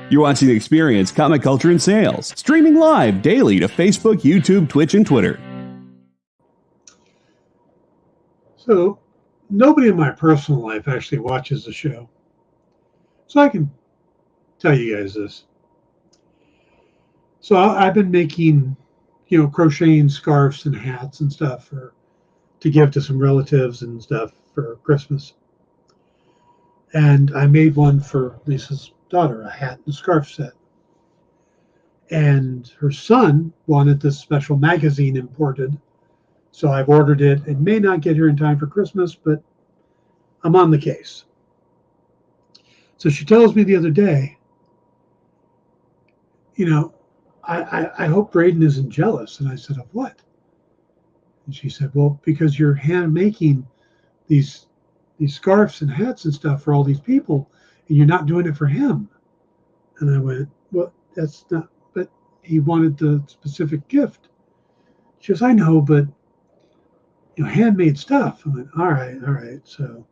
You're watching The Experience, Comic Culture and Sales, streaming live daily to Facebook, YouTube, Twitch, and Twitter. So, nobody in my personal life actually watches the show. So I can tell you guys this. So I've been making, crocheting scarves and hats and stuff to give to some relatives and stuff for Christmas. And I made one for Lisa's daughter, a hat and scarf set. And her son wanted this special magazine imported. So I've ordered it. It may not get here in time for Christmas, but I'm on the case. So she tells me the other day, I hope Braden isn't jealous. And I said, of what? And she said, well, because you're hand making these scarves and hats and stuff for all these people, and you're not doing it for him. And I went, well, that's not, but he wanted the specific gift. She goes, I know, but handmade stuff. I went, all right. So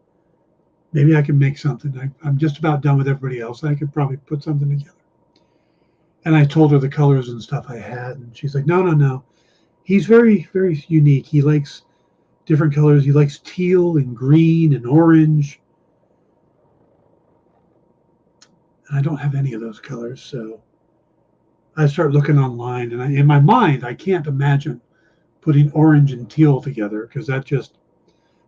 maybe I can make something. I'm just about done with everybody else. I could probably put something together. And I told her the colors and stuff I had, and she's like, no. He's very, very unique. He likes different colors. He likes teal and green and orange. And I don't have any of those colors, so I start looking online, and in my mind, I can't imagine putting orange and teal together, because that just,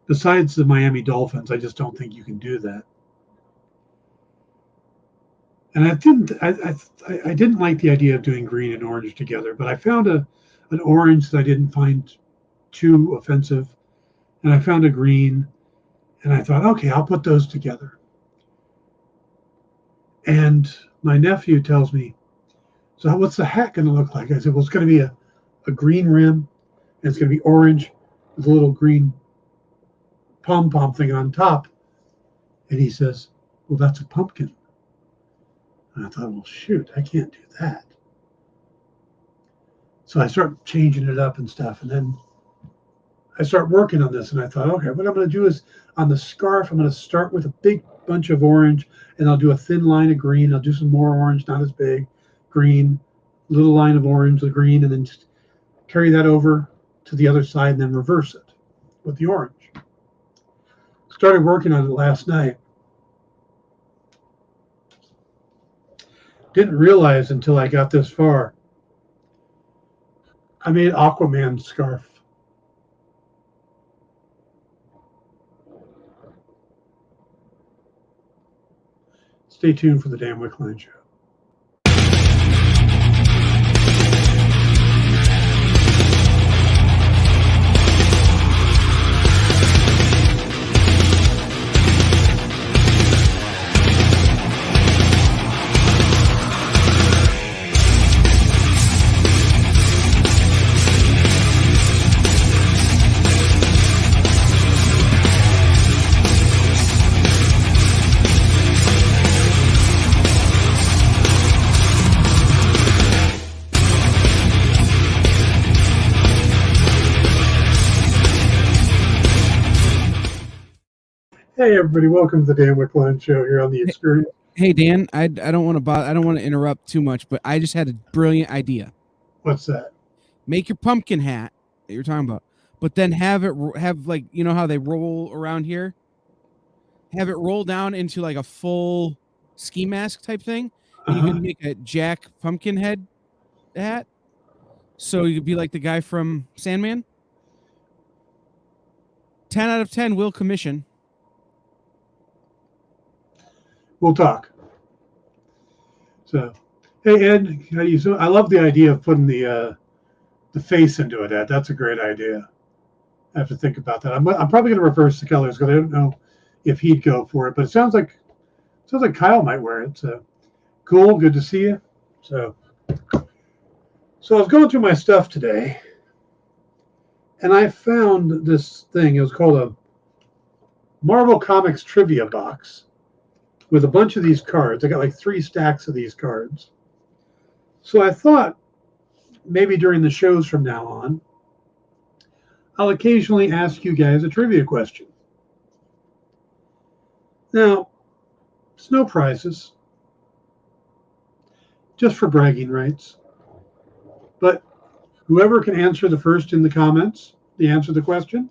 besides the Miami Dolphins, I just don't think you can do that. And I didn't like the idea of doing green and orange together, but I found an orange that I didn't find too offensive, and I found a green, and I thought, okay, I'll put those together. And my nephew tells me, so what's the hat going to look like? I said, well, it's going to be a green rim, and it's going to be orange with a little green pom-pom thing on top. And he says, well, that's a pumpkin. And I thought, well, shoot, I can't do that. So I start changing it up and stuff. And then I start working on this. And I thought, okay, what I'm going to do is on the scarf, I'm going to start with a big bunch of orange, and I'll do a thin line of green. I'll do some more orange, not as big, green, little line of orange, the green, and then just carry that over to the other side and then reverse it with the orange. Started working on it last night. Didn't realize until I got this far, I made Aquaman scarf. Stay tuned for the Dan Wickline Show. Hey everybody, welcome to the Dan Wickline Show here on The Experience. Hey Dan, I don't want to bother, I don't want to interrupt too much, but I just had a brilliant idea. What's that? Make your pumpkin hat that you're talking about, but then have like, you know how they roll around here? Have it roll down into like a full ski mask type thing. And you can make a Jack Pumpkinhead hat. So you could be like the guy from Sandman. 10 out of 10 will commission. We'll talk. So, hey Ed, how you? So I love the idea of putting the face into it. Ed, that's a great idea. I have to think about that. I'm probably going to reverse the colors because I don't know if he'd go for it, but it sounds like Kyle might wear it. So cool, good to see you. So I was going through my stuff today, and I found this thing. It was called a Marvel Comics trivia box with a bunch of these cards. I got like 3 stacks of these cards. So I thought maybe during the shows from now on, I'll occasionally ask you guys a trivia question. Now, it's no prizes. just for bragging rights. But whoever can answer the first in the comments, the answer to the question.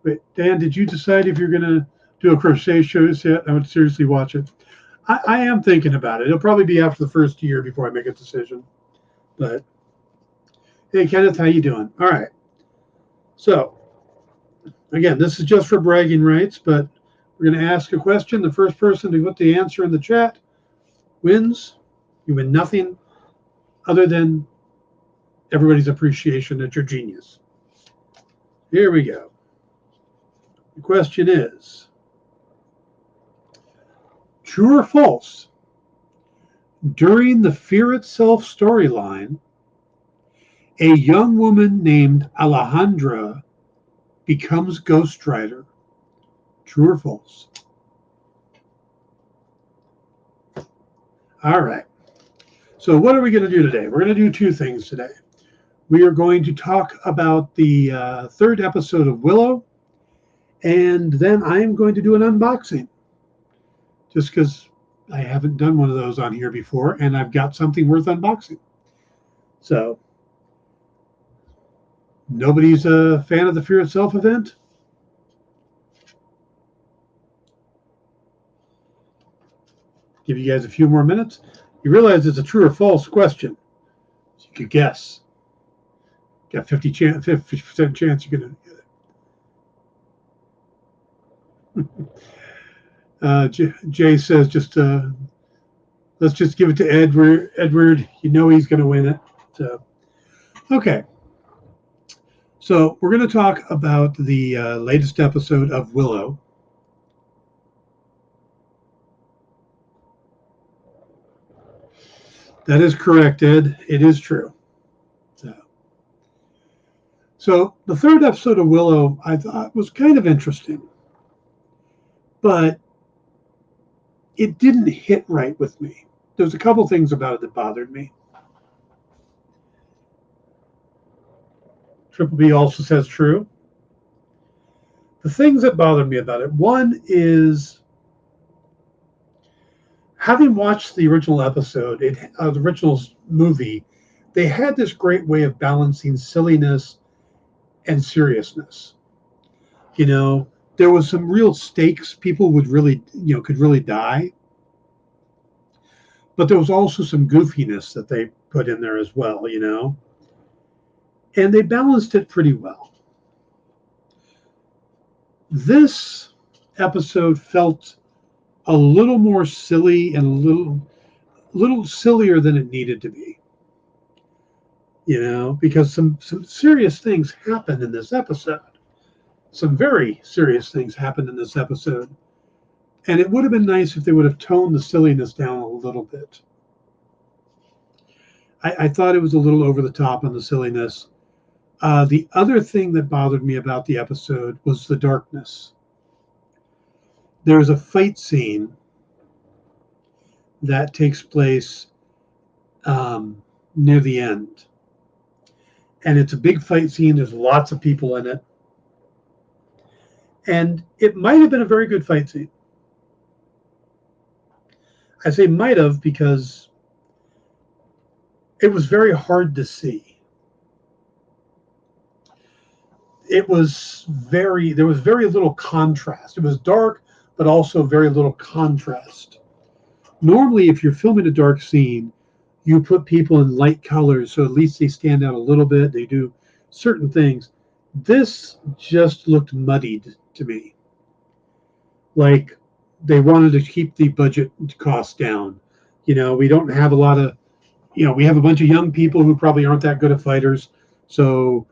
Wait, Dan, did you decide if you're going to do a crochet show yet? I would seriously watch it. I am thinking about it. It'll probably be after the first year before I make a decision. But hey, Kenneth, how you doing? All right. So again, this is just for bragging rights, but we're going to ask a question. The first person to put the answer in the chat wins. You win nothing other than everybody's appreciation that you're genius. Here we go. The question is, true or false? During the Fear Itself storyline, a young woman named Alejandra becomes Ghost Rider. True or false? All right. So what are we going to do today? We're going to do two things today. We are going to talk about the third episode of Willow, and then I'm going to do an unboxing, just because I haven't done one of those on here before, and I've got something worth unboxing. So, nobody's a fan of the Fear Itself event? Give you guys a few more minutes. You realize it's a true or false question. So you could guess. Got 50% chance you're going to get it. Jay says, let's just give it to Edward. Edward, you know he's going to win it. So, okay. So we're going to talk about the latest episode of Willow. That is correct, Ed. It is true. So the third episode of Willow, I thought was kind of interesting, but it didn't hit right with me. There's a couple things about it that bothered me. Triple B also says true. The things that bothered me about it, one is, having watched the original episode, the original movie, they had this great way of balancing silliness and seriousness. You know, there was some real stakes. People would really, could really die. But there was also some goofiness that they put in there as well, And they balanced it pretty well. This episode felt a little more silly and a little sillier than it needed to be. Because some serious things happened in this episode. Some very serious things happened in this episode. And it would have been nice if they would have toned the silliness down a little bit. I thought it was a little over the top on the silliness. The other thing that bothered me about the episode was the darkness. There's a fight scene that takes place near the end. And it's a big fight scene. There's lots of people in it. And it might have been a very good fight scene. I say might have because it was very hard to see. There was very little contrast. It was dark, but also very little contrast. Normally, if you're filming a dark scene, you put people in light colors, so at least they stand out a little bit. They do certain things. This just looked muddied to me. Like they wanted to keep the budget costs down. We don't have a lot of, we have a bunch of young people who probably aren't that good at fighters. So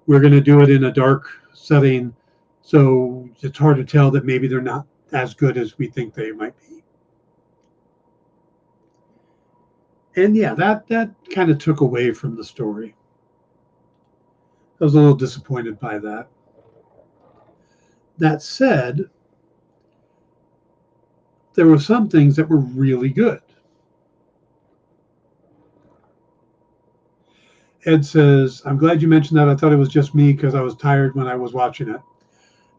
we're going to do it in a dark setting. So it's hard to tell that maybe they're not as good as we think they might be. And yeah, that kind of took away from the story. I was a little disappointed by that. That said, there were some things that were really good. Ed says, I'm glad you mentioned that. I thought it was just me because I was tired when I was watching it.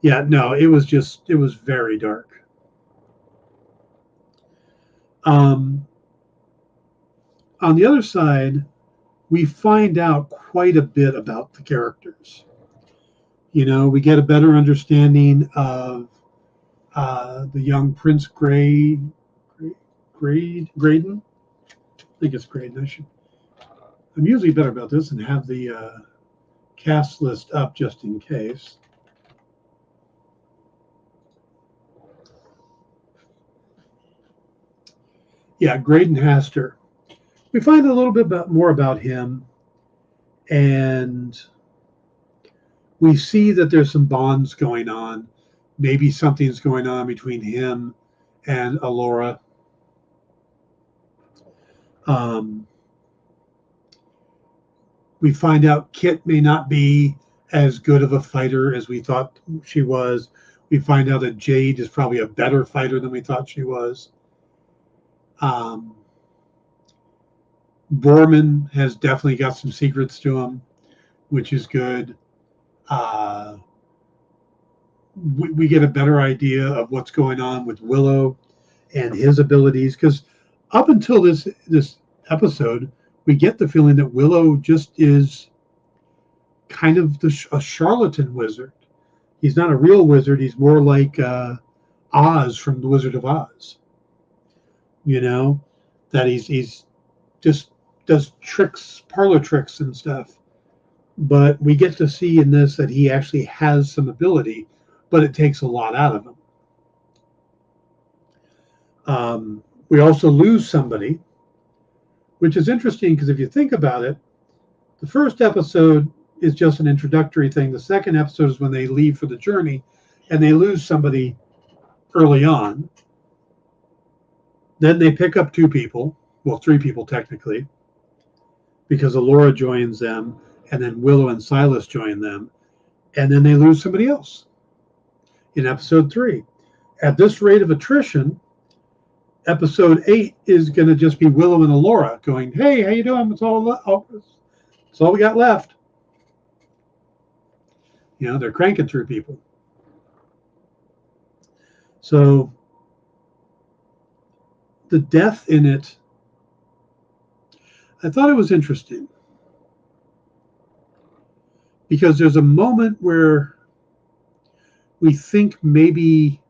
Yeah, no, it was very dark. on the other side, we find out quite a bit about the characters. You know, we get a better understanding of the young Prince Graydon. I think it's Graydon. I'm usually better about this and have the cast list up just in case. Yeah, Graydon Haster. We find a little bit more about him, and we see that there's some bonds going on. Maybe something's going on between him and Alora. We find out Kit may not be as good of a fighter as we thought she was. We find out that Jade is probably a better fighter than we thought she was. Borman has definitely got some secrets to him, which is good. We get a better idea of what's going on with Willow and his abilities, because up until this episode, we get the feeling that Willow just is kind of a charlatan wizard. He's not a real wizard. He's more like Oz from The Wizard of Oz. You know, that he's just does tricks, parlor tricks and stuff. But we get to see in this that he actually has some ability, but it takes a lot out of him. We also lose somebody, which is interesting because if you think about it, the first episode is just an introductory thing. The second episode is when they leave for the journey, and they lose somebody early on. Then they pick up 2 people, well, 3 people technically, because Alora joins them, and then Willow and Silas join them, and then they lose somebody else in episode 3. At this rate of attrition, episode 8 is going to just be Willow and Alora going, "Hey, how you doing? It's all we got left." You know, they're cranking through people. So the death in it, I thought it was interesting because there's a moment where we think maybe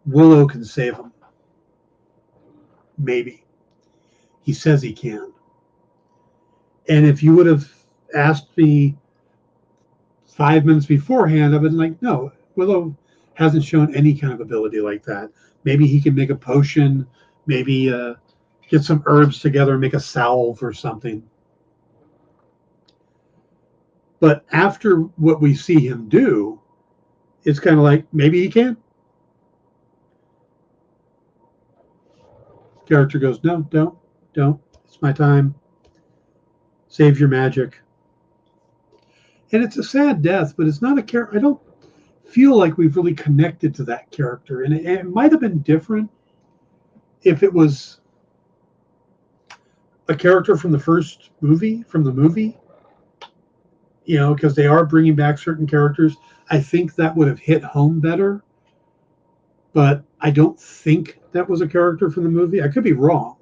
Willow can save him. Maybe. He says he can. And if you would have asked me 5 minutes beforehand, I've been like, no, Willow hasn't shown any kind of ability like that. Maybe he can make a potion, maybe get some herbs together and make a salve or something. But after what we see him do, it's kind of like, maybe he can. Character goes, no, don't. It's my time. Save your magic. And it's a sad death, but it's not a character. I don't feel like we've really connected to that character. And it might have been different if it was a character from the first movie, you know, because they are bringing back certain characters. I think that would have hit home better. But I don't think that was a character from the movie. I could be wrong.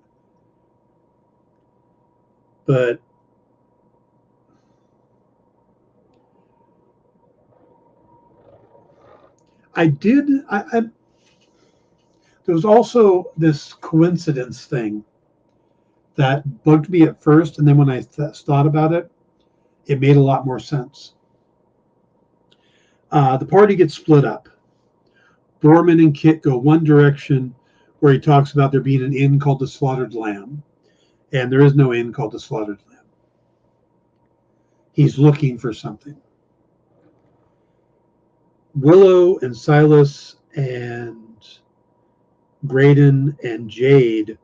But there was also this coincidence thing that bugged me at first, and then when I thought about it, it made a lot more sense. The party gets split up. Borman and Kit go one direction, where he talks about there being an inn called the Slaughtered Lamb, and there is no inn called the Slaughtered Lamb. He's looking for something. Willow and Silas and Graydon and Jade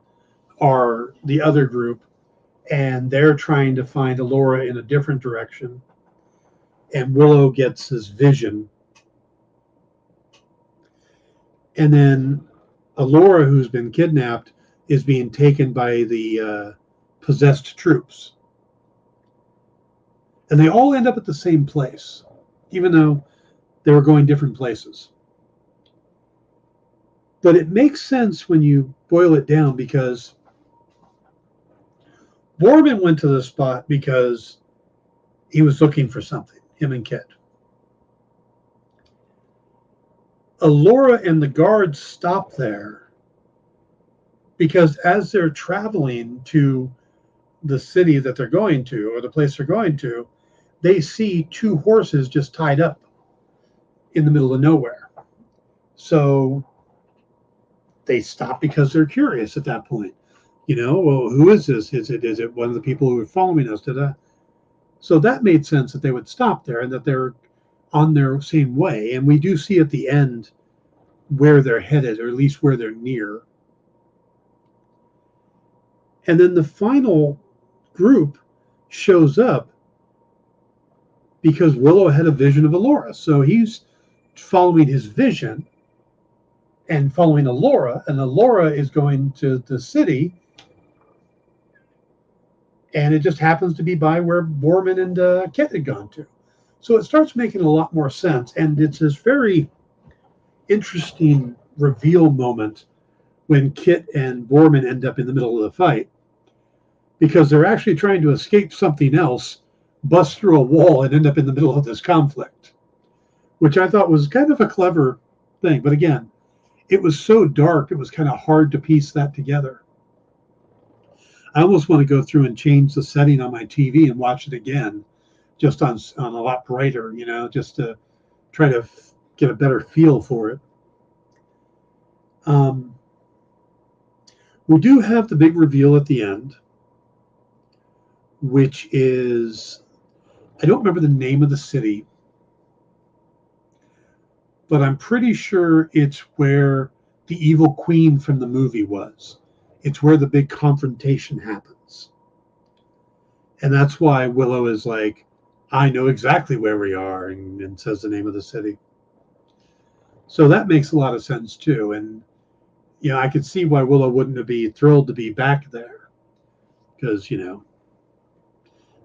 are the other group, and they're trying to find Alora in a different direction. And Willow gets this vision. And then Alora, who's been kidnapped, is being taken by the possessed troops. And they all end up at the same place, even though they were going different places. But it makes sense when you boil it down, because Borman went to the spot because he was looking for something, him and Kit. Allura and the guards stop there because as they're traveling to the city that they're going to, or the place they're going to, they see two horses just tied up in the middle of nowhere. So they stop because they're curious at that point. Well, who is this? Is it one of the people who are following us? So that made sense that they would stop there and that they're on their same way. And we do see at the end where they're headed, or at least where they're near. And then the final group shows up because Willow had a vision of Allura. So he's following his vision and following Allura, and Allura is going to the city, and it just happens to be by where Borman and Kit had gone to. So it starts making a lot more sense, and it's this very interesting reveal moment when Kit and Borman end up in the middle of the fight, because they're actually trying to escape something else, bust through a wall, and end up in the middle of this conflict, which I thought was kind of a clever thing. But again, it was so dark, it was kind of hard to piece that together. I almost want to go through and change the setting on my TV and watch it again, just on a lot brighter, just to try to get a better feel for it. We do have the big reveal at the end, which is, I don't remember the name of the city, but I'm pretty sure it's where the evil queen from the movie was. It's where the big confrontation happens. And that's why Willow is like, I know exactly where we are, and says the name of the city. So that makes a lot of sense too. And, I could see why Willow wouldn't be thrilled to be back there, because,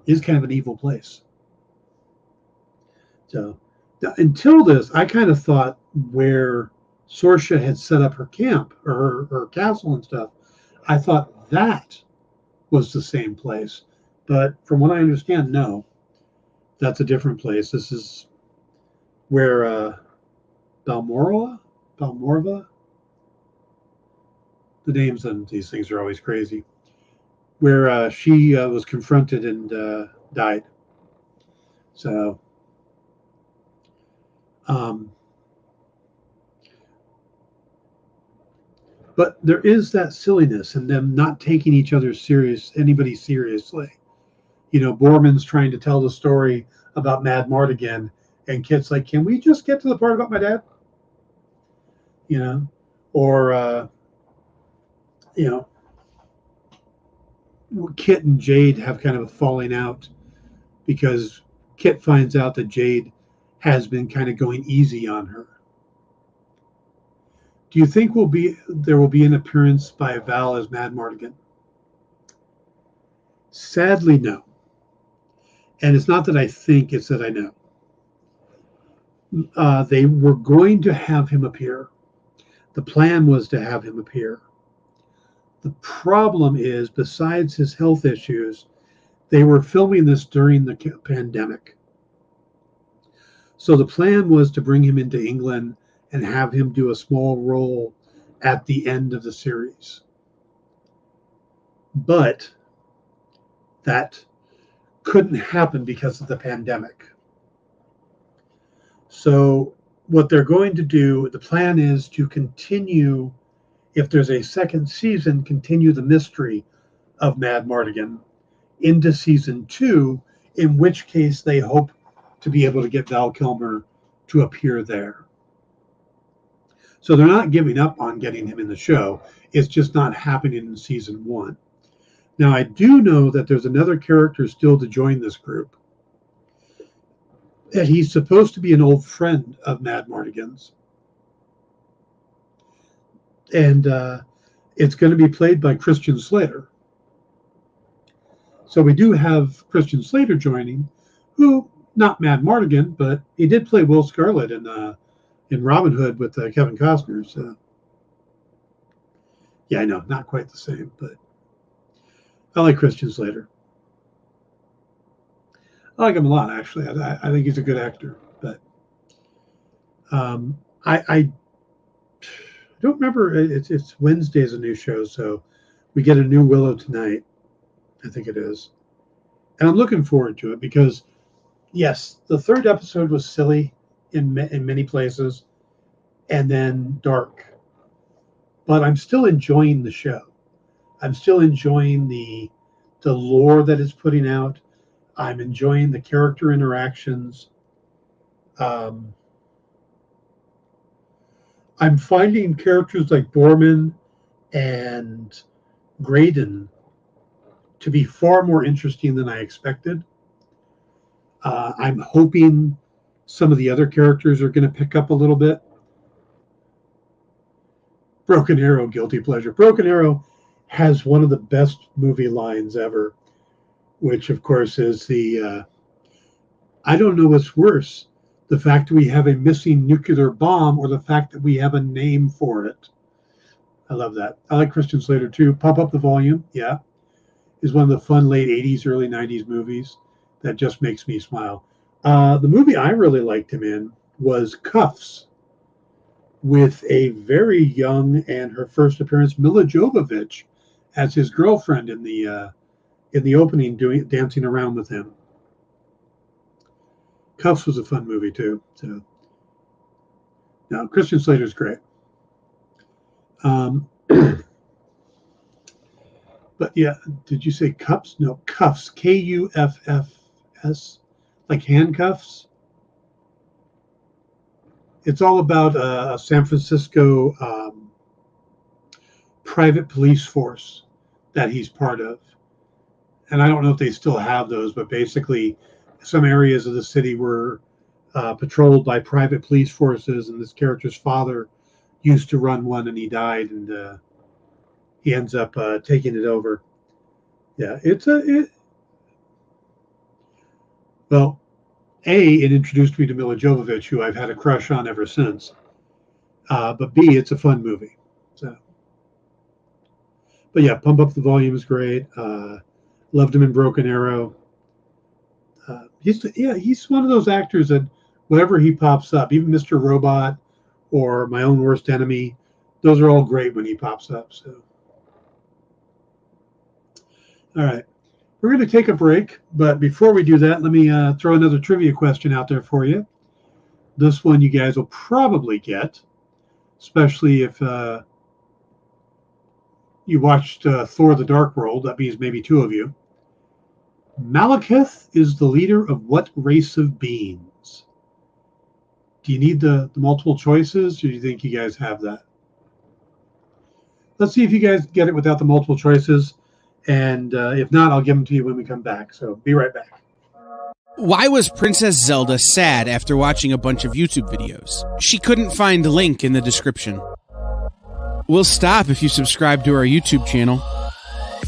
it's kind of an evil place. So until this, I kind of thought where Sorsha had set up her camp, or her castle and stuff, I thought that was the same place. But from what I understand, no, that's a different place. This is where Balmorva? The names on these things are always crazy. Where she was confronted and died. So, but there is that silliness in them not taking anybody seriously. Borman's trying to tell the story about Mad Mardigan, and Kit's like, can we just get to the part about my dad? Or, Kit and Jade have kind of a falling out because Kit finds out that Jade has been kind of going easy on her. Do you think there will be an appearance by Val as Mad Mardigan? Sadly, no. And it's not that I think, it's that I know. They were going to have him appear. The plan was to have him appear. The problem is, besides his health issues, they were filming this during the pandemic. So the plan was to bring him into England and have him do a small role at the end of the series. But that couldn't happen because of the pandemic. So what they're going to do, the plan is to continue, if there's a second season, continue the mystery of Mad Mardigan into season 2, in which case they hope to be able to get Val Kilmer to appear there. So they're not giving up on getting him in the show. It's just not happening in season 1. Now, I do know that there's another character still to join this group, that he's supposed to be an old friend of Mad Mardigan's. And it's going to be played by Christian Slater. So we do have Christian Slater joining, who, not Mad Mardigan, but he did play Will Scarlet in Robin Hood with Kevin Costner. So, yeah, I know, not quite the same, but I like Christian Slater. I like him a lot, actually. I think he's a good actor. But I don't remember. It's Wednesday's a new show, so we get a new Willow tonight. I think it is, and I'm looking forward to it because, yes, the third episode was silly in many places, and then dark. But I'm still enjoying the show. I'm still enjoying the lore that it's putting out. I'm enjoying the character interactions. I'm finding characters like Borman and Graydon to be far more interesting than I expected. I'm hoping some of the other characters are going to pick up a little bit. Broken Arrow, guilty pleasure. Broken Arrow has one of the best movie lines ever, which of course is I don't know what's worse, the fact that we have a missing nuclear bomb or the fact that we have a name for it. I love that. I like Christian Slater too. Pump Up the Volume, yeah, is one of the fun late 80s, early 90s movies that just makes me smile. The movie I really liked him in was Cuffs, with a very young and her first appearance, Mila Jovovich, as his girlfriend in the opening, dancing around with him. Cuffs was a fun movie too. So, now Christian Slater's great. But yeah, did you say Cuffs? No, Cuffs. Kuffs, like handcuffs. It's all about a San Francisco private police force that he's part of. And I don't know if they still have those, but basically some areas of the city were patrolled by private police forces, and this character's father used to run one, and he died, and he ends up taking it over. Yeah, well, it introduced me to Mila Jovovich, who I've had a crush on ever since. But B, it's a fun movie. So, but yeah, Pump Up the Volume is great. Loved him in Broken Arrow. He's one of those actors that whenever he pops up, even Mr. Robot or My Own Worst Enemy, those are all great when he pops up. So, all right. We're going to take a break, but before we do that, let me throw another trivia question out there for you. This one you guys will probably get, especially if you watched Thor: The Dark World. That means maybe two of you. Malekith is the leader of what race of beings? Do you need the multiple choices, or do you think you guys have that? Let's see if you guys get it without the multiple choices. And if not, I'll give them to you when we come back. So be right back. Why was Princess Zelda sad after watching a bunch of YouTube videos? She couldn't find a link in the description. We'll stop if you subscribe to our YouTube channel.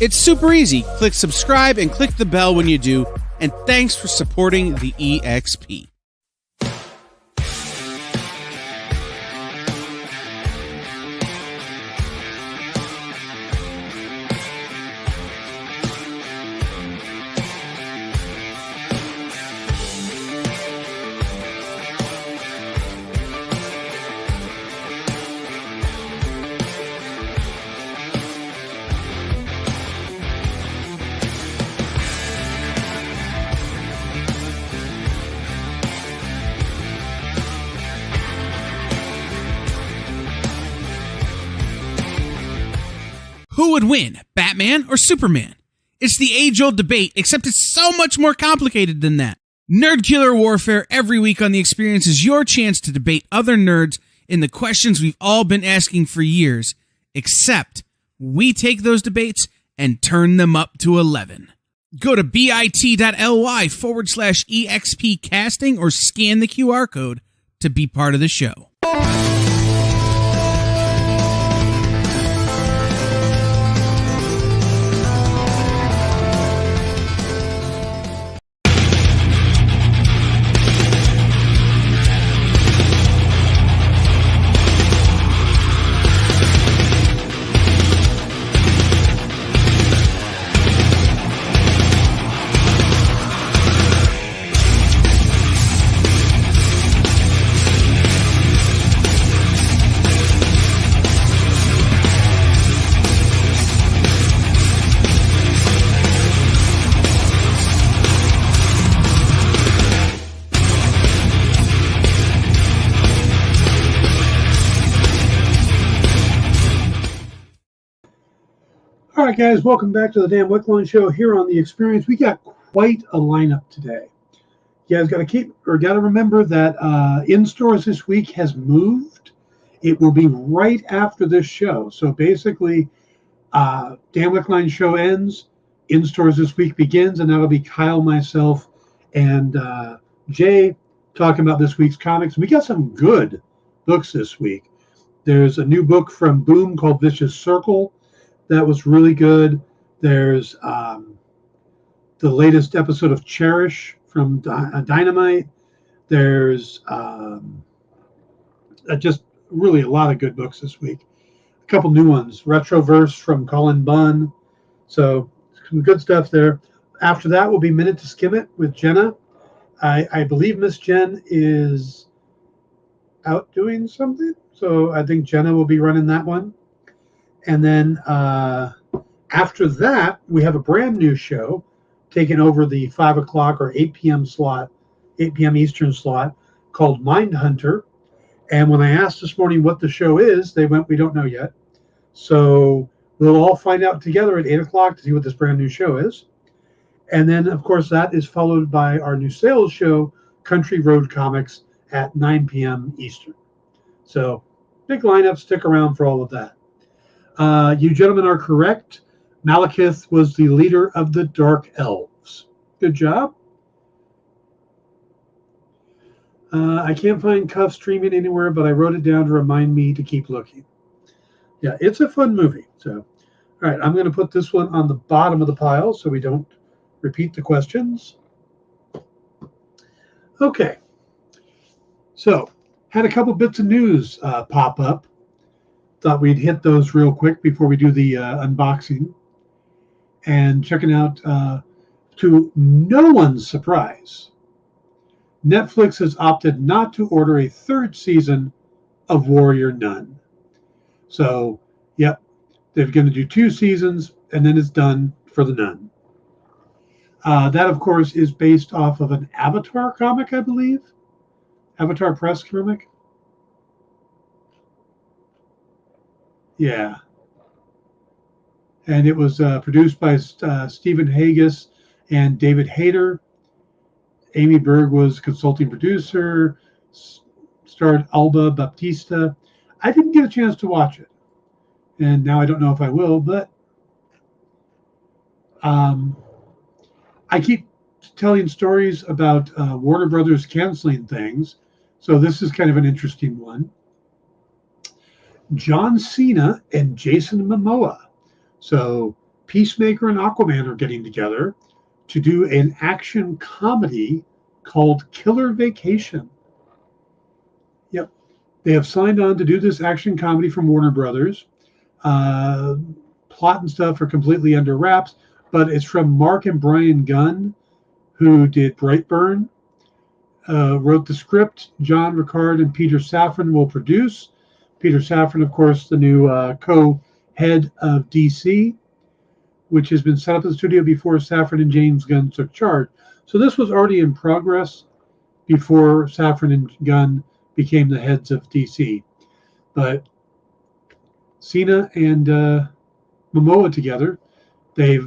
It's super easy. Click subscribe and click the bell when you do. And thanks for supporting the EXP. Who would win, Batman or Superman? It's the age-old debate, except it's so much more complicated than that. Nerd Killer Warfare every week on The Experience is your chance to debate other nerds in the questions we've all been asking for years, except we take those debates and turn them up to 11. Go to bit.ly/EXP casting or scan the QR code to be part of the show. All right, guys, welcome back to the Dan Wickline Show here on The Experience. We got quite a lineup today. You guys got to remember that in stores this week has moved. It will be right after this show. So basically, Dan Wickline Show ends, in stores this week begins, and that'll be Kyle, myself, and Jay talking about this week's comics. We got some good books this week. There's a new book from Boom called Vicious Circle. That was really good. There's the latest episode of Cherish from Dynamite. There's just really a lot of good books this week. A couple new ones. Retroverse from Colin Bunn. So some good stuff there. After that will be Minute to Skim It with Jenna. I believe Miss Jen is out doing something. So I think Jenna will be running that one. And then after that, we have a brand new show taking over the 5 o'clock or 8 p.m. slot, 8 p.m. Eastern slot, called Mindhunter. And when I asked this morning what the show is, they went, we don't know yet. So we'll all find out together at 8 o'clock to see what this brand new show is. And then, of course, that is followed by our new sales show, Country Road Comics, at 9 p.m. Eastern. So big lineup. Stick around for all of that. You gentlemen are correct. Malekith was the leader of the Dark Elves. Good job. I can't find Cuff streaming anywhere, but I wrote it down to remind me to keep looking. Yeah, it's a fun movie. So, all right, I'm going to put this one on the bottom of the pile so we don't repeat the questions. Okay. So, had a couple bits of news pop up. Thought we'd hit those real quick before we do the unboxing. And checking out, to no one's surprise, Netflix has opted not to order a third season of Warrior Nun. So, yep, they're going to do 2 seasons, and then it's done for the Nun. That, of course, is based off of an Avatar comic, I believe. Avatar Press comic. Yeah. And it was produced by Stephen Haggis and David Hayter. Amy Berg was consulting producer, starred Alba Baptista. I didn't get a chance to watch it. And now I don't know if I will, but I keep telling stories about Warner Brothers canceling things. So this is kind of an interesting one. John Cena and Jason Momoa. So Peacemaker and Aquaman are getting together to do an action comedy called Killer Vacation. Yep. They have signed on to do this action comedy from Warner Brothers. Plot and stuff are completely under wraps, but it's from Mark and Brian Gunn, who did Brightburn, wrote the script. John Rickard and Peter Safran will produce. Peter Safran, of course, the new co-head of DC, which has been set up in the studio before Safran and James Gunn took charge. So this was already in progress before Safran and Gunn became the heads of DC. But Cena and Momoa together, they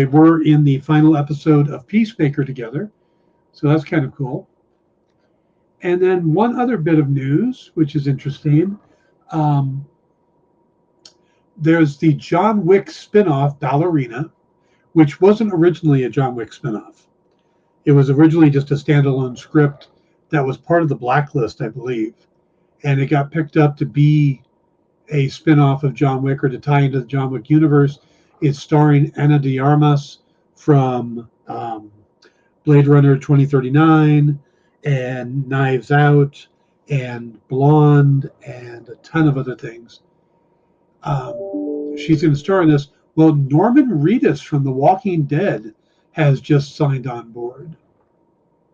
were in the final episode of Peacemaker together. So that's kind of cool. And then one other bit of news, which is interesting. There's the John Wick spinoff, Ballerina, which wasn't originally a John Wick spinoff. It was originally just a standalone script that was part of the Blacklist, I believe. And it got picked up to be a spinoff of John Wick or to tie into the John Wick universe. It's starring Ana de Armas from Blade Runner 2039 and Knives Out and Blonde and a ton of other things. She's going to star in this. Well, Norman Reedus from The Walking Dead has just signed on board.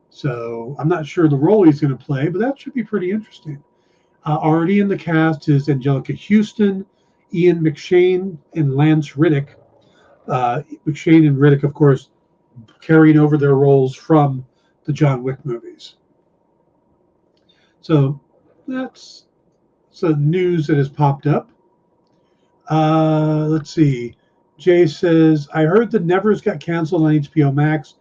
So I'm not sure the role he's going to play, but that should be pretty interesting. Already in the cast is Angelica Houston, Ian McShane, and Lance Riddick. McShane and Riddick, of course, carrying over their roles from the John Wick movies. So that's some news that has popped up. Let's see. Jay says, I heard the Nevers got canceled on HBO Max.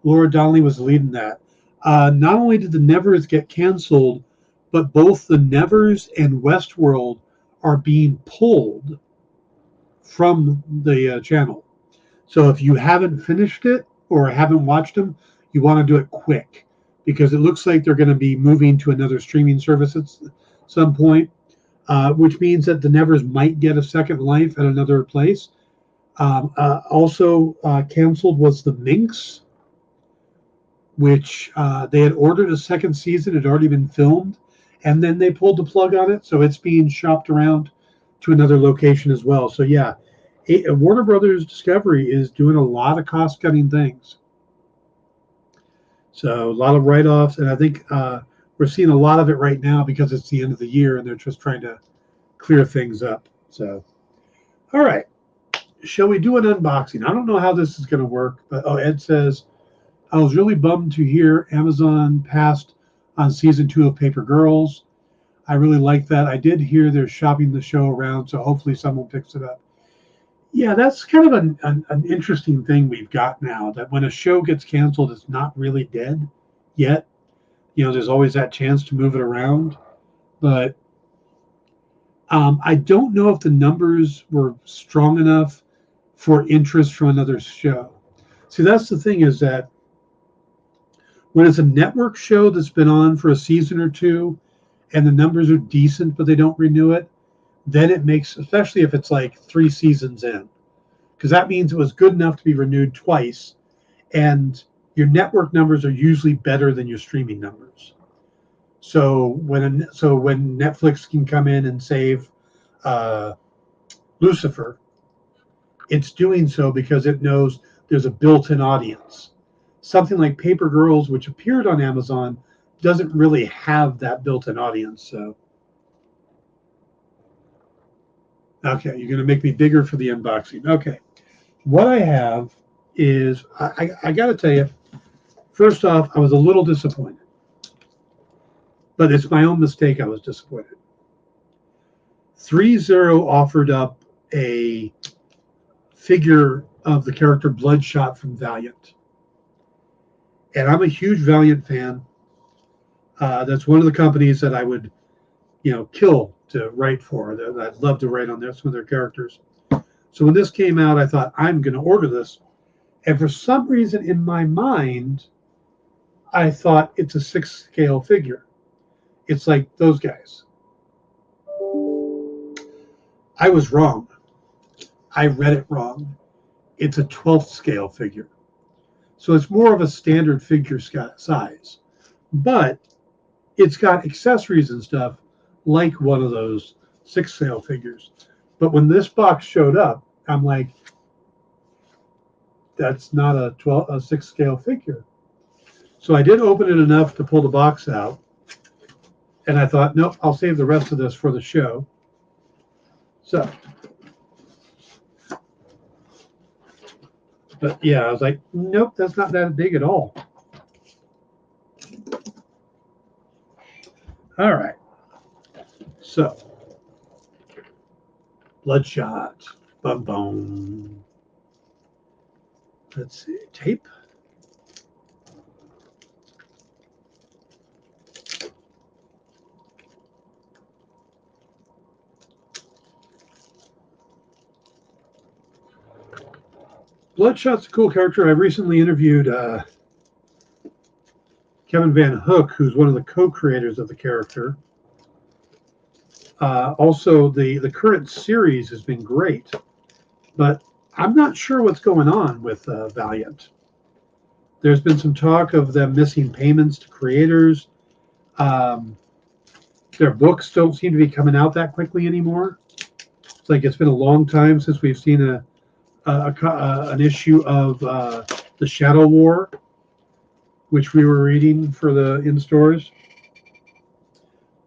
Laura Donnelly was leading that. Not only did the Nevers get canceled, but both the Nevers and Westworld are being pulled from the channel. So if you haven't finished it or haven't watched them, you want to do it quick, because it looks like they're going to be moving to another streaming service at some point, which means that the Nevers might get a second life at another place. Also canceled was the Minx, which they had ordered a second season. It had already been filmed, and then they pulled the plug on it. So it's being shopped around to another location as well. So yeah, Warner Brothers Discovery is doing a lot of cost-cutting things. So a lot of write-offs, and I think we're seeing a lot of it right now because it's the end of the year and they're just trying to clear things up. So, all right, shall we do an unboxing? I don't know how this is going to work, but Ed says, I was really bummed to hear Amazon passed on season 2 of Paper Girls. I really like that. I did hear they're shopping the show around, so hopefully someone picks it up. Yeah, that's kind of an interesting thing we've got now, that when a show gets canceled, it's not really dead yet. You know, there's always that chance to move it around. But I don't know if the numbers were strong enough for interest from another show. See, that's the thing, is that when it's a network show that's been on for a season or two and the numbers are decent but they don't renew it, then it makes, especially if it's like 3 seasons in, because that means it was good enough to be renewed twice, and your network numbers are usually better than your streaming numbers. So when Netflix can come in and save Lucifer, it's doing so because it knows there's a built-in audience. Something like Paper Girls, which appeared on Amazon, doesn't really have that built-in audience. So, okay, you're going to make me bigger for the unboxing. Okay, what I have is, I got to tell you, first off, I was a little disappointed. But it's my own mistake. I was disappointed. 3-0 offered up a figure of the character Bloodshot from Valiant. And I'm a huge Valiant fan. That's one of the companies that I would, kill to write for. That I'd love to write on some of their characters. So when this came out, I thought, I'm going to order this. And for some reason in my mind, I thought it's a 6-scale figure. It's like those guys. I was wrong. I read it wrong. It's a 12th scale figure. So it's more of a standard figure size. But it's got accessories and stuff like one of those 6-scale figures. But when this box showed up, I'm like, that's not a 6-scale figure. So I did open it enough to pull the box out. And I thought, nope, I'll save the rest of this for the show. So, but yeah, I was like, nope, that's not that big at all. All right. So, Bloodshot. Bum bum. Let's see, tape. Bloodshot's a cool character. I recently interviewed Kevin Van Hook, who's one of the co-creators of the character. Also, the current series has been great, but I'm not sure what's going on with Valiant. There's been some talk of them missing payments to creators. Their books don't seem to be coming out that quickly anymore. It's like it's been a long time since we've seen an issue of the Shadow War, which we were reading for the in stores.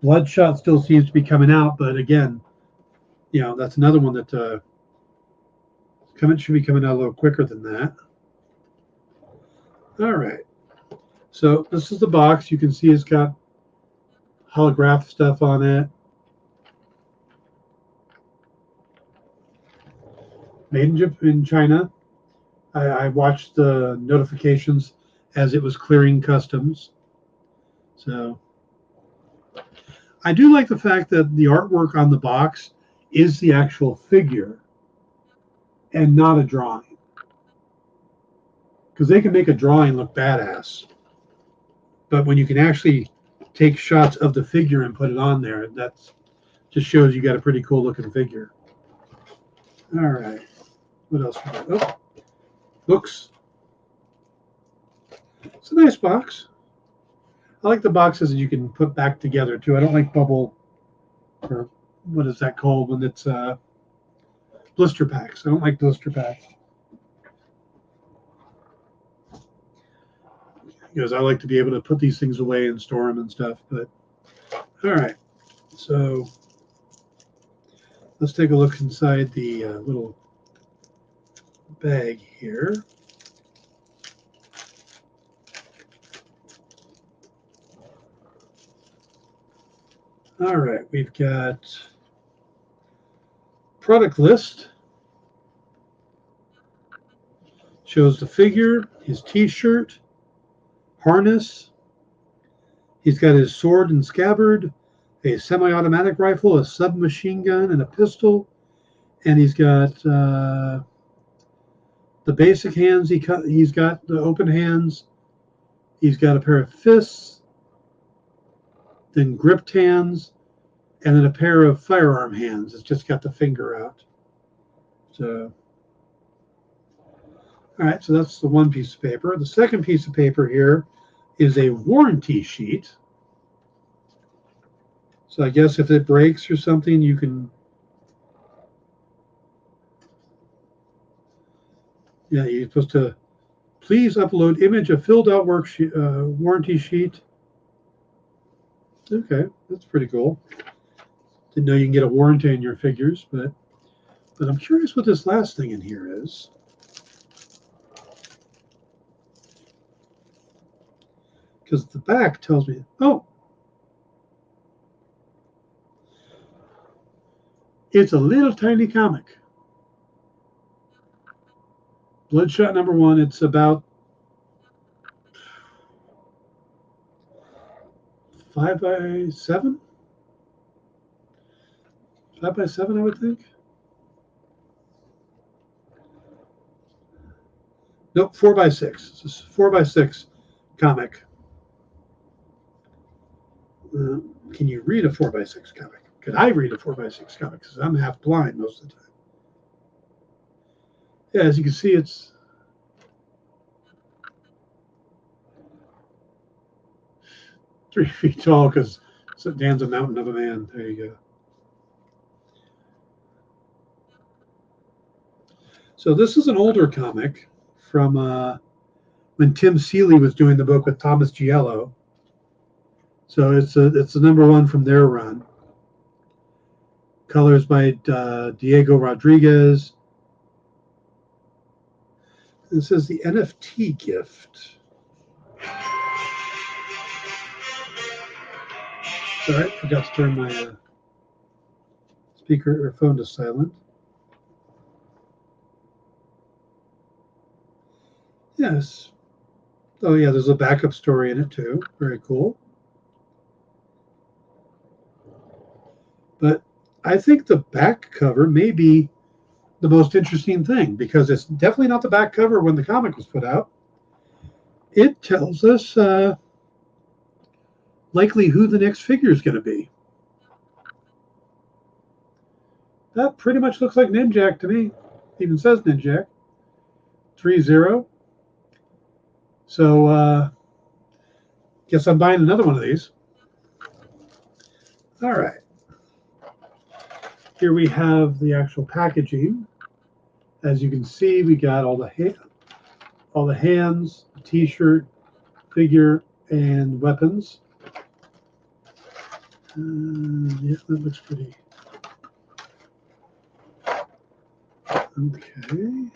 Bloodshot still seems to be coming out, but again, that's another one that should be coming out a little quicker than that. All right, so this is the box. You can see it's got holograph stuff on it. made in China. I watched the notifications as it was clearing customs. So I do like the fact that the artwork on the box is the actual figure and not a drawing. Because they can make a drawing look badass. But when you can actually take shots of the figure and put it on there, that's just shows you got a pretty cool looking figure. All right. What else we got? Oh, books. It's a nice box. I like the boxes that you can put back together too. I don't like bubble, or what is that called when it's blister packs. I don't like blister packs. Because I like to be able to put these things away and store them and stuff. But all right. So let's take a look inside the little bag here. All right, we've got product list. Shows the figure, his t-shirt, harness. He's got his sword and scabbard, a semi-automatic rifle, a submachine gun, and a pistol. And he's got the basic hands. He's got the open hands. He's got a pair of fists, then gripped hands, and then a pair of firearm hands. It's just got the finger out. So, all right, so that's the one piece of paper. The second piece of paper here is a warranty sheet. So I guess if it breaks or something, you can, yeah, you're supposed to please upload image of filled out warranty sheet. Okay, that's pretty cool. Didn't know you can get a warranty on your figures, but I'm curious what this last thing in here is. Because the back tells me, oh, it's a little tiny comic. Bloodshot #1. It's about 5x7. 5x7, I would think. Nope, 4x6. It's a 4x6 comic. Can you read a 4x6 comic? Could I read a 4x6 comic? Because I'm half blind most of the time. Yeah, as you can see, it's three feet tall because Dan's a mountain of a man. There you go. So this is an older comic from when Tim Seeley was doing the book with Thomas Giello. So it's the #1 from their run. Colors by Diego Rodriguez. This is the NFT gift. Sorry, I forgot to turn my speaker or phone to silent. Yes. Oh yeah, there's a backup story in it too. Very cool. But I think the back cover may be the most interesting thing because it's definitely not the back cover when the comic was put out. It tells us likely who the next figure is going to be. That pretty much looks like Ninjak to me. Even says Ninjak. 3-0. So guess I'm buying another one of these. All right. Here we have the actual packaging. As you can see, we got all the hands, the t-shirt, figure, and weapons. Yeah, that looks pretty. Okay.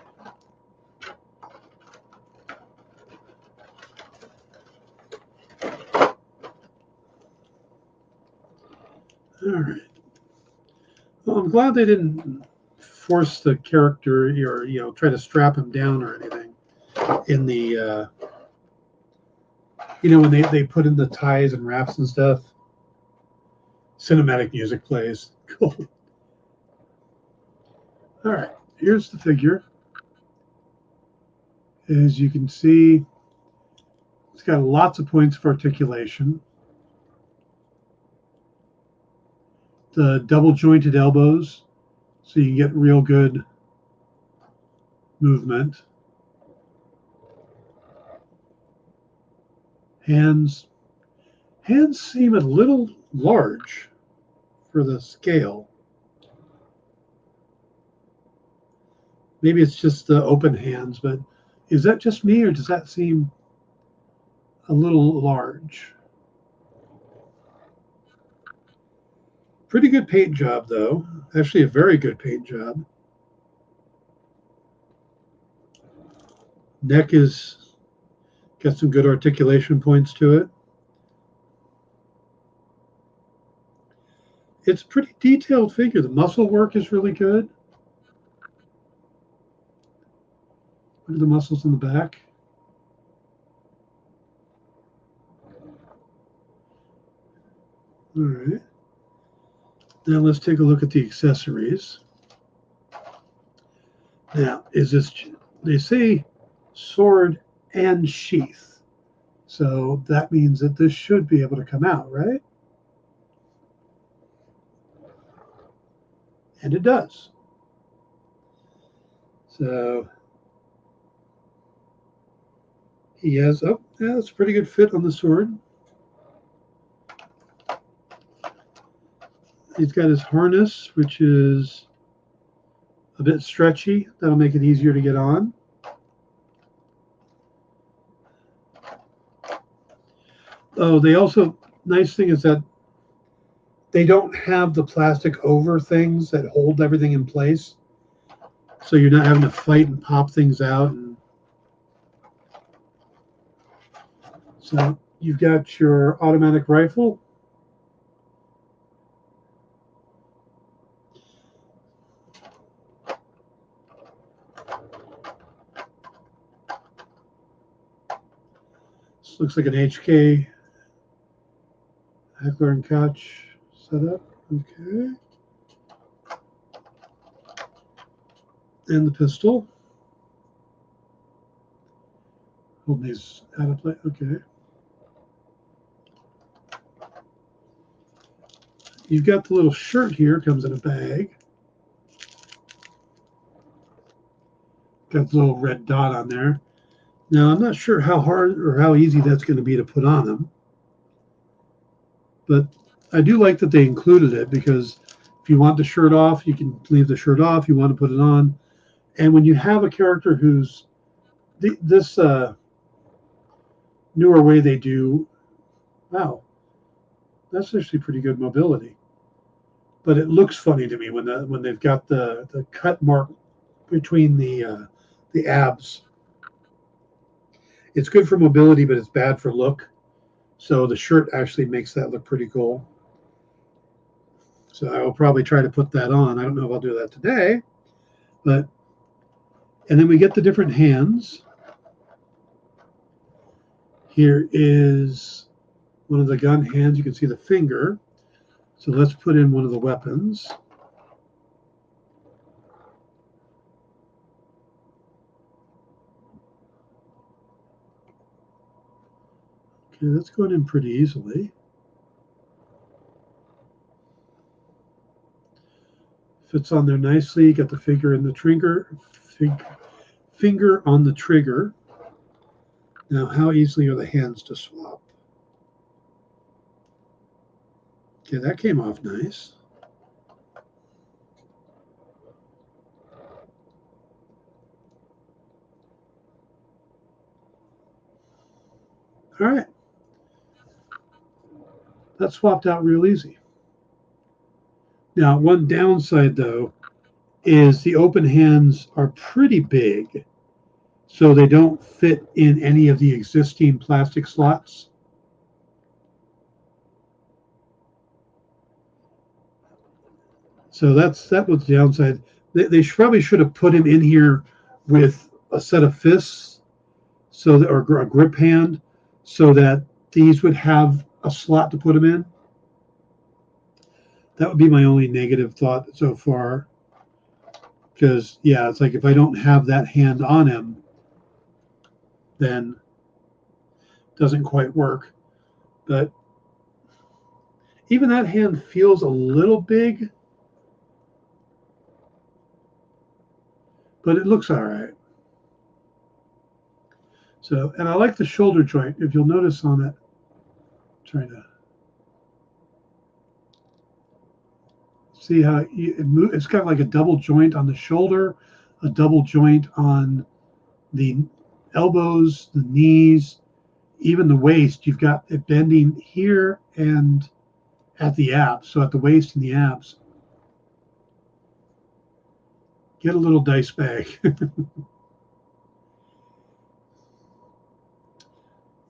All right. Well, I'm glad they didn't force the character or try to strap him down or anything in the when they put in the ties and wraps and stuff. Cinematic music plays. Cool. All right, here's the figure. As you can see, it's got lots of points of articulation. The double jointed elbows, so you can get real good movement. Hands seem a little large for the scale. Maybe it's just the open hands, but is that just me, or does that seem a little large? Pretty good paint job, though. Actually, a very good paint job. Neck is got some good articulation points to it. It's a pretty detailed figure. The muscle work is really good. Look at the muscles in the back. All right. Now let's take a look at the accessories. Now, they say sword and sheath. So that means that this should be able to come out, right? And it does. So he has, that's a pretty good fit on the sword. He's got his harness, which is a bit stretchy. That'll make it easier to get on. Oh, nice thing is that they don't have the plastic over things that hold everything in place. So you're not having to fight and pop things out. And so you've got your automatic rifle. This looks like an HK Heckler and Koch setup. Okay. And the pistol. Hold these out of play. Okay. You've got the little shirt here, comes in a bag. Got the little red dot on there. Now, I'm not sure how hard or how easy that's going to be to put on them. But I do like that they included it, because if you want the shirt off, you can leave the shirt off. You want to put it on. And when you have a character who's this newer way they do, wow, that's actually pretty good mobility. But it looks funny to me when they've got the cut mark between the abs. It's good for mobility, but it's bad for look. So the shirt actually makes that look pretty cool. So I will probably try to put that on. I don't know if I'll do that today, and then we get the different hands. Here is one of the gun hands. You can see the finger. So let's put in one of the weapons. Okay, that's going in pretty easily. Fits on there nicely. Got the finger in the trigger. Finger on the trigger. Now, how easily are the hands to swap? Okay, that came off nice. All right. That swapped out real easy. Now, one downside, though, is the open hands are pretty big, so they don't fit in any of the existing plastic slots. So that was the downside. They probably should have put him in here with a set of fists, so that, or a grip hand, so that these would have a slot to put him in. That would be my only negative thought so far. Because, yeah, it's like if I don't have that hand on him, then it doesn't quite work. But even that hand feels a little big, but it looks all right. So, and I like the shoulder joint. If you'll notice on it, trying to see how it's got like a double joint on the shoulder, a double joint on the elbows, the knees, even the waist. You've got it bending here and at the abs. So at the waist and the abs. Get a little dice bag.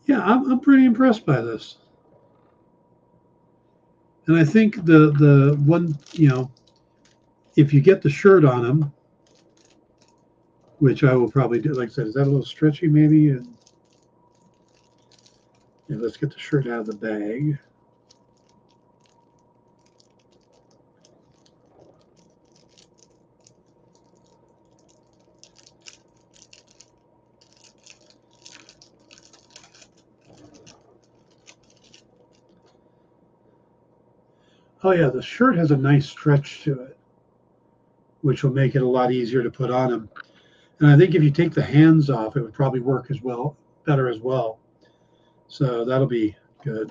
Yeah, I'm pretty impressed by this. And I think the one, if you get the shirt on him, which I will probably do, like I said, is that a little stretchy maybe? And yeah, let's get the shirt out of the bag. Oh yeah, the shirt has a nice stretch to it, which will make it a lot easier to put on him. And I think if you take the hands off, it would probably work as well, better as well. So that'll be good.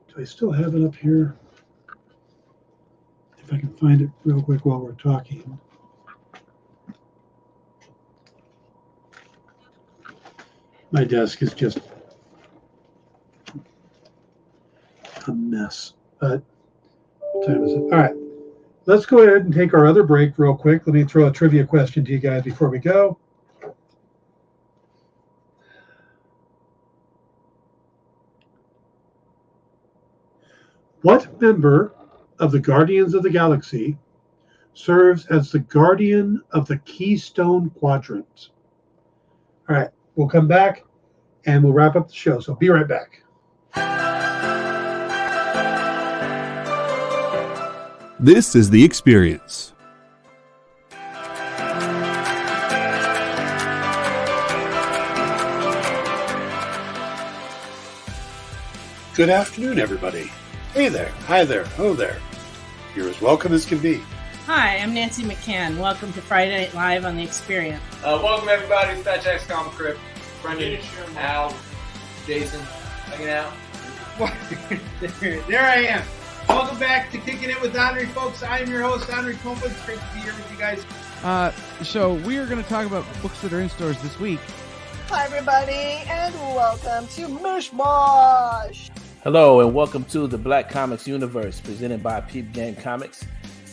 Do I still have it up here? If I can find it real quick while we're talking. My desk is just a mess. But what time is it? All right. Let's go ahead and take our other break real quick. Let me throw a trivia question to you guys before we go. What member of the Guardians of the Galaxy serves as the guardian of the Keystone Quadrant? All right. We'll come back and we'll wrap up the show. So be right back. This is The Experience. Good afternoon, everybody. Hey there. Hi there. Hello there. You're as welcome as can be. Hi, I'm Nancy McCann. Welcome to Friday Night Live on The Experience. Welcome, everybody. It's Fat Jack's Comic Crypt. Brendan, Al, Jason, hanging out. There I am. Welcome back to Kicking It with Henry, folks. I am your host, Henry Kumpa. It's great to be here with you guys. So we are going to talk about books that are in stores this week. Hi, everybody, and welcome to Mush Mosh. Hello, and welcome to the Black Comics Universe, presented by Peep Gang Comics.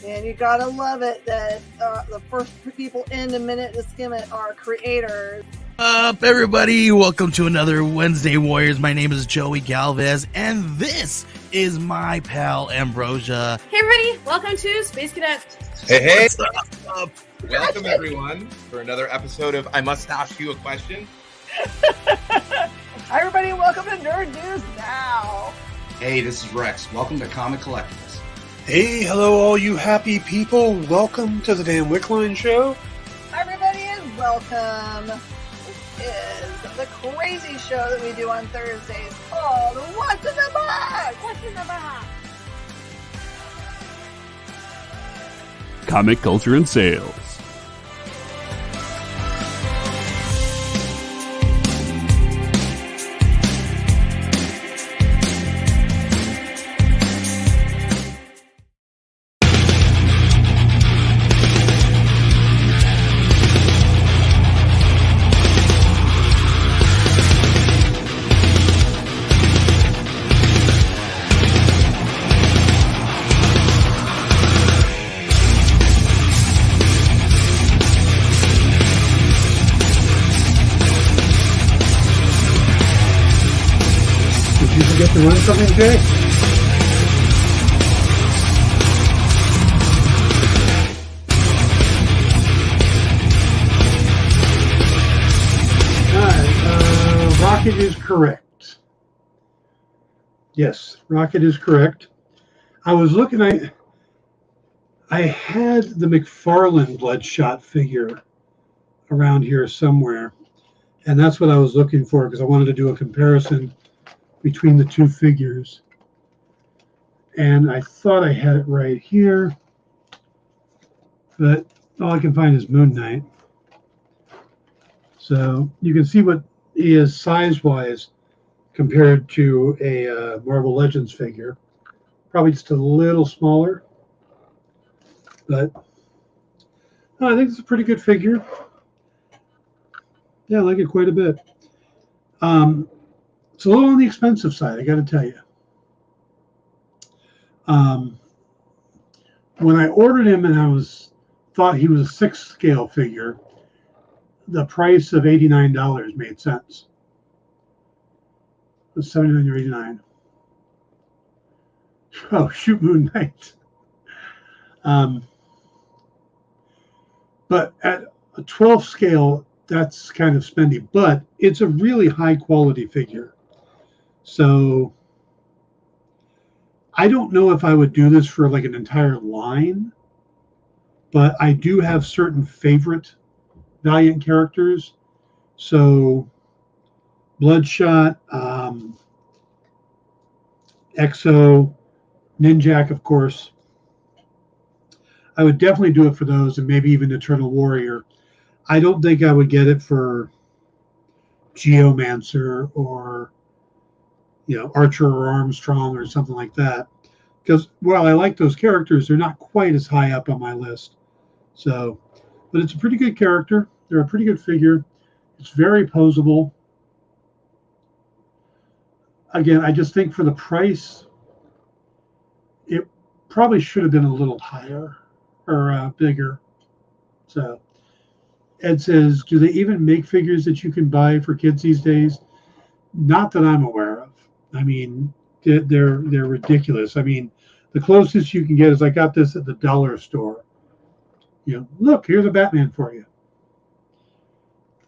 And you gotta love it that the first people in the minute to skim it are creators. Up, everybody! Welcome to another Wednesday Warriors. My name is Joey Galvez, and this is my pal Ambrosia. Hey, everybody! Welcome to Space Cadet. Hey! What's up? Welcome, everyone, for another episode of I Must Ask You a Question. Hi, everybody, welcome to Nerd News Now. Hey, this is Rex. Welcome to Comic Collectibles. Hey, hello, all you happy people. Welcome to the Dan Wickline Show. Hi, everybody, and welcome. This is the crazy show that we do on Thursdays called What's in the Box? What's in the box? Comic culture and sales. To run something, Jay? correct. Yes, Rocket is correct. I was looking, I had the McFarlane Bloodshot figure around here somewhere, and that's what I was looking for because I wanted to do a comparison between the two figures. And I thought I had it right here, but all I can find is Moon Knight. So you can see what he is size-wise compared to a Marvel Legends figure. Probably just a little smaller, but I think it's a pretty good figure. Yeah, I like it quite a bit. It's a little on the expensive side, I got to tell you. When I ordered him and I thought he was a 6 scale figure, the price of $89 made sense. It was $79 or $89. Oh, shoot, Moon Knight. But at a 12 scale, that's kind of spendy, but it's a really high quality figure. So I don't know if I would do this for like an entire line, but I do have certain favorite Valiant characters. So Bloodshot, Exo, Ninjak, of course. I would definitely do it for those, and maybe even Eternal Warrior. I don't think I would get it for Geomancer or Archer or Armstrong or something like that, because while I like those characters, they're not quite as high up on my list. So, but it's a pretty good character. They're a pretty good figure. It's very posable. Again, I just think for the price, it probably should have been a little higher or bigger. So Ed says, do they even make figures that you can buy for kids these days? Not that I'm aware of. I mean, they're ridiculous. I mean, the closest you can get is I got this at the dollar store. Look, here's a Batman for you.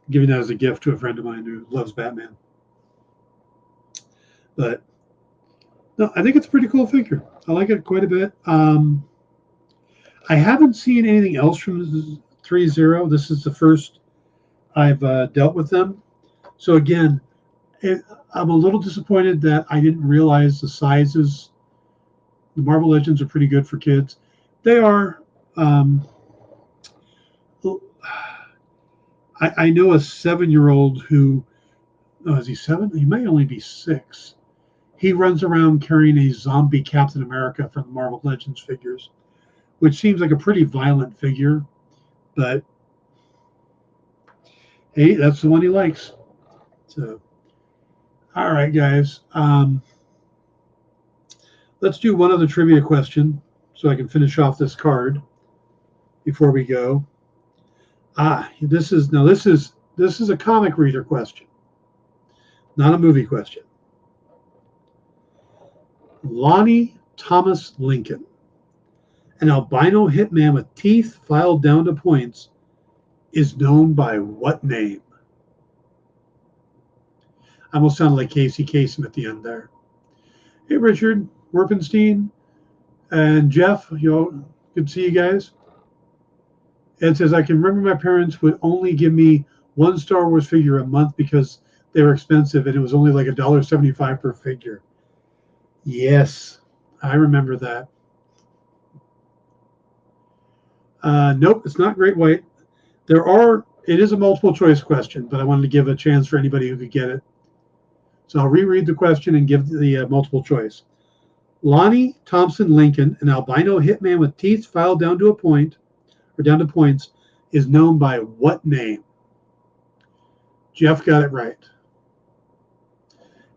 I'm giving that as a gift to a friend of mine who loves Batman. But no, I think it's a pretty cool figure. I like it quite a bit. I haven't seen anything else from 3.0. This is the first I've dealt with them. So again, I'm a little disappointed that I didn't realize the sizes. The Marvel Legends are pretty good for kids. They are. I know a 7-year-old who, is he 7? He might only be 6. He runs around carrying a zombie Captain America from the Marvel Legends figures, which seems like a pretty violent figure, but hey, that's the one he likes. So, all right, guys. Let's do one other trivia question so I can finish off this card before we go. This is a comic reader question, not a movie question. Lonnie Thomas Lincoln, an albino hitman with teeth filed down to points, is known by what name? I almost sounded like Casey Kasem at the end there. Hey, Richard Werpenstein and Jeff, good to see you guys. Ed says, I can remember my parents would only give me one Star Wars figure a month because they were expensive, and it was only like $1.75 per figure. Yes, I remember that. Nope, it's not Great White. It is a multiple choice question, but I wanted to give a chance for anybody who could get it. So I'll reread the question and give the multiple choice. Lonnie Thompson Lincoln, an albino hitman with teeth filed down to a point, or down to points, is known by what name? Jeff got it right.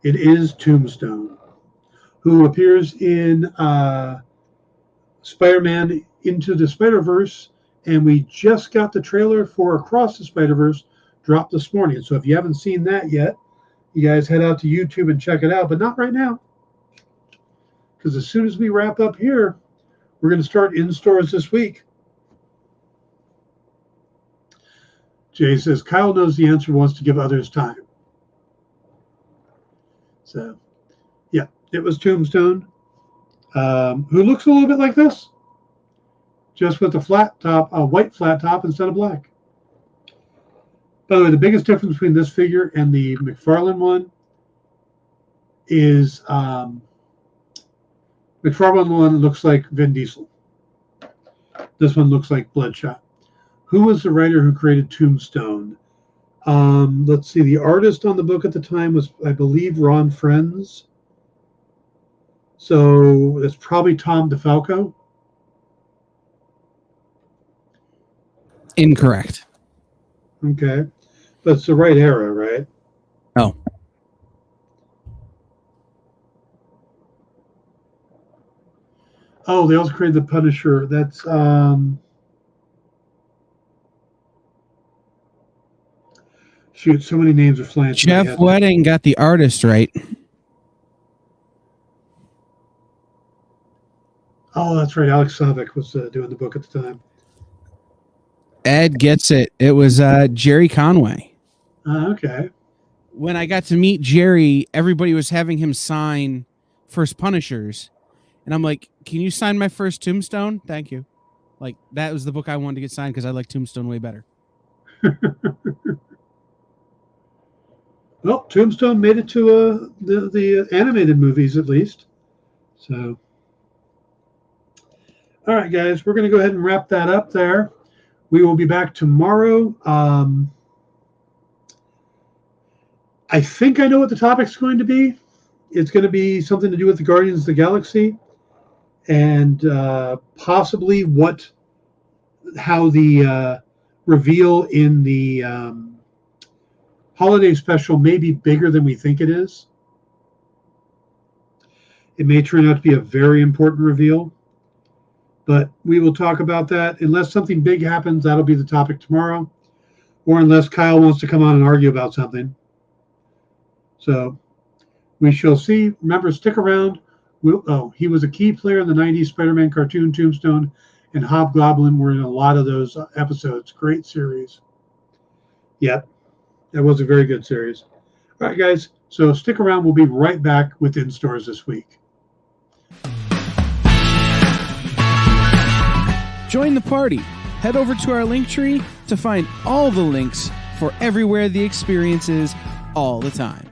It is Tombstone, who appears in Spider-Man Into the Spider-Verse, and we just got the trailer for Across the Spider-Verse dropped this morning. So if you haven't seen that yet, you guys head out to YouTube and check it out, but not right now. Because as soon as we wrap up here, we're going to start in stores this week. Jay says, Kyle knows the answer, wants to give others time. So, yeah, it was Tombstone, who looks a little bit like this, just with a flat top, a white flat top instead of black. By the way, the biggest difference between this figure and the McFarlane one is McFarlane one looks like Vin Diesel. This one looks like Bloodshot. Who was the writer who created Tombstone? Let's see. The artist on the book at the time was, I believe, Ron Frenz. So it's probably Tom DeFalco. Incorrect. Okay. But it's the right era, right? Oh. Oh, they also created the Punisher. That's shoot, so many names are flying through my Jeff head. Wedding got the artist right. Oh, that's right. Alex Savick was doing the book at the time. Ed gets it. It was Jerry Conway. Okay. When I got to meet Jerry, everybody was having him sign First Punishers. And I'm like, can you sign my first Tombstone? Thank you. Like, that was the book I wanted to get signed because I like Tombstone way better. Well, Tombstone made it to the animated movies, at least. So, all right, guys, we're going to go ahead and wrap that up there. We will be back tomorrow. I think I know what the topic's going to be. It's going to be something to do with the Guardians of the Galaxy, and possibly how the reveal in the holiday special may be bigger than we think it is. It may turn out to be a very important reveal, but we will talk about that. Unless something big happens, that'll be the topic tomorrow, or unless Kyle wants to come on and argue about something. So we shall see. Remember, stick around. He was a key player in the 90s Spider-Man cartoon. Tombstone and Hobgoblin were in a lot of those episodes. Great series. Yep, that was a very good series. All right, guys, so stick around. We'll be right back with In Stores this week. Join the party. Head over to our link tree to find all the links for everywhere the experience is all the time.